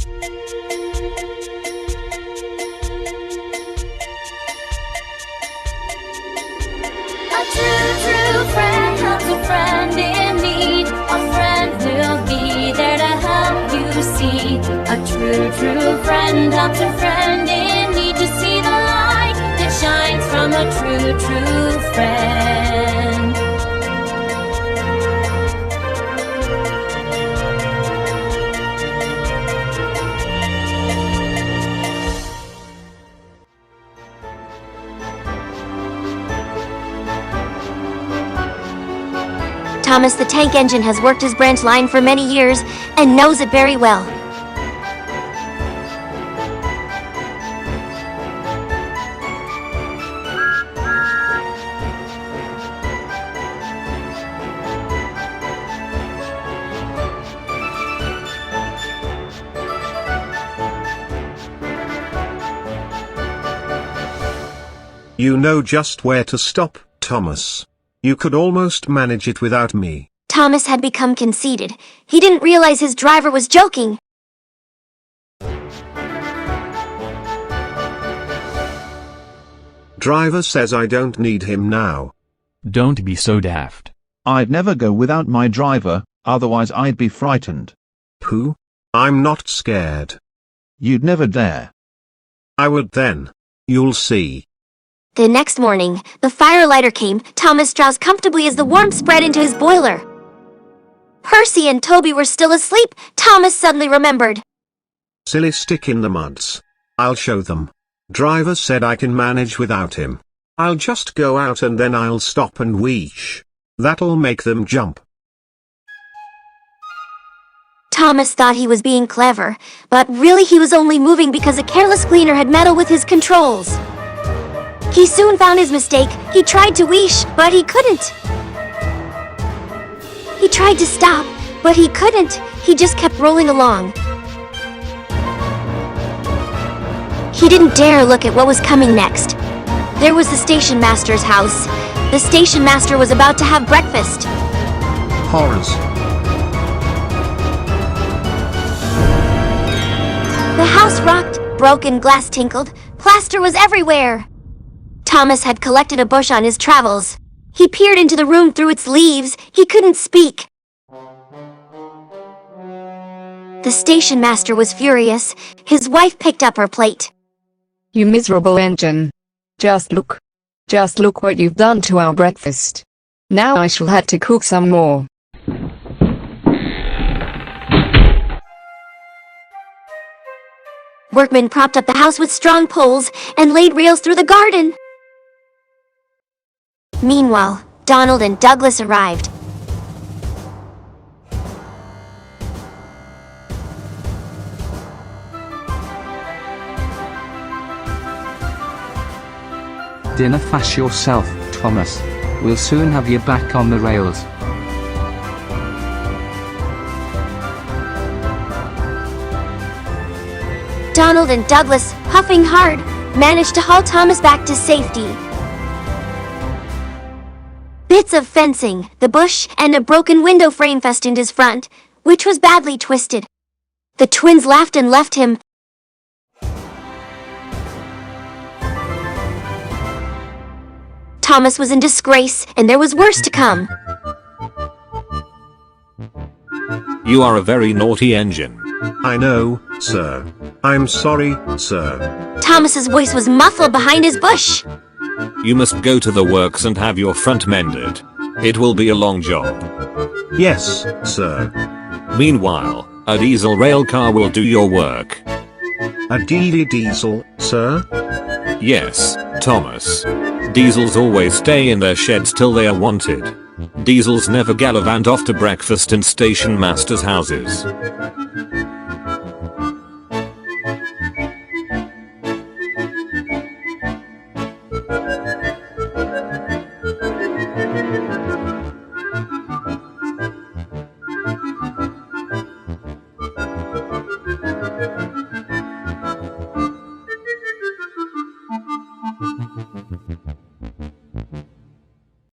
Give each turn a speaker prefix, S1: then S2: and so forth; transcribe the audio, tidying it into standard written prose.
S1: A true friend helps a friend in need. A friend will be there to help you see. A true friend helps a friend in need to see the light that shines from a true friend.
S2: Thomas the Tank Engine has worked his branch line for many years and knows it very well.
S3: You know just where to stop, Thomas. You could almost manage it without me.
S2: Thomas had become conceited. He didn't realize his driver was joking.
S3: Driver says I don't need him now.
S4: Don't be so daft.
S5: I'd never go without my driver, otherwise I'd be frightened.
S3: Pooh? I'm not scared.
S5: You'd never dare.
S3: I would then. You'll see.
S2: The next morning, the firelighter came. Thomas drowsed comfortably as the warmth spread into his boiler. Percy and Toby were still asleep. Thomas suddenly remembered.
S3: Silly stick in the muds. I'll show them. Driver said I can manage without him. I'll just go out and then I'll stop and whoosh. That'll make them jump.
S2: Thomas thought he was being clever, but really he was only moving because a careless cleaner had meddled with his controls. He soon found his mistake. He tried to whoosh, but he couldn't. He tried to stop, but he couldn't. He just kept rolling along. He didn't dare look at what was coming next. There was the station master's house. The station master was about to have breakfast.
S3: Horrors.
S2: The house rocked, broken glass tinkled, plaster was everywhere. Thomas had collected a bush on his travels. He peered into the room through its leaves. He couldn't speak. The station master was furious. His wife picked up her plate.
S6: You miserable engine. Just look what you've done to our breakfast. Now I shall have to cook some more.
S2: Workmen propped up the house with strong poles and laid rails through the garden. Meanwhile, Donald and Douglas arrived.
S4: Dinner fast yourself, Thomas. We'll soon have you back on the rails.
S2: Donald and Douglas, puffing hard, managed to haul Thomas back to safety. Bits of fencing, the bush, and a broken window frame festooned his front, which was badly twisted. The twins laughed and left him. Thomas was in disgrace, and there was worse to come.
S7: You are a very naughty engine.
S3: I know, sir. I'm sorry, sir.
S2: Thomas's voice was muffled behind his bush.
S7: You must go to the works and have your front mended. It will be a long job.
S3: Yes, sir.
S7: Meanwhile, a diesel rail car will do your work.
S3: A diesel, sir?
S7: Yes, Thomas. Diesels always stay in their sheds till they are wanted. Diesels never gallivant off to breakfast in station masters' houses.